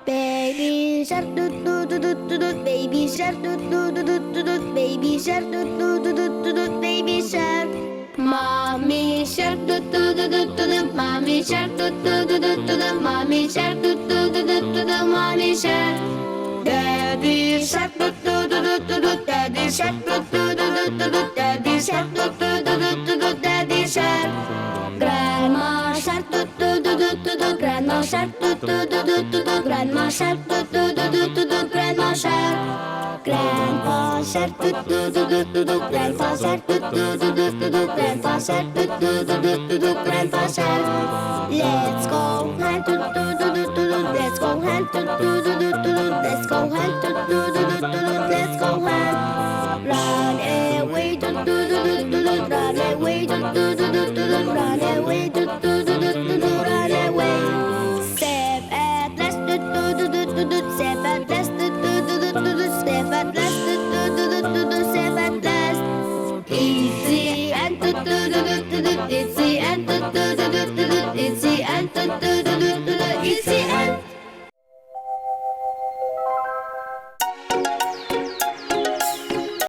Baby shark doo doo doo doo doo doo. Baby shark doo doo doo doo doo doo. Baby shark doo doo doo doo doo doo. Baby shark. Mommy shark doo doo doo doo doo doo. Mommy shark doo doo doo doo doo doo. Mommy shark doo doo doo doo doo doo. Mommy shark. Daddy shark doo doo doo doo doo doo. Daddy shark doo doo doo doo doo doo. Daddy shark doo doo doo doo doo doo. Daddy shark. Grandma shark doo doo doo doo doo doo. Grandma shark doo doo doo doo doo doo. Grandma shark doo doo doo doo doo doo. Grandma shark. Grandpa shark doo doo doo doo doo doo. Grandpa shark doo doo doo doo doo doo. Grandpa shark doo doo doo doo doo doo. Grandpa shark. Let's go hunt doo doo doo doo doo doo. Let's go hunt doo doo doo doo doo doo. Let's go hunt doo doo doo doo doo doo. Let's go hunt. Run away doo doo doo doo doo doo. Run away doo doo doo doo doo doo. Run away doo doo doo doo doo doo. Run away. Safe at last doo doo doo doo doo doo. Safe at last doo doo doo doo doo doo. Safe at last doo doo doo doo doo doo. Safe at last. Easy and doo doo doo doo doo doo. Easy and doo doo doo doo doo. Easy and doo doo doo doo.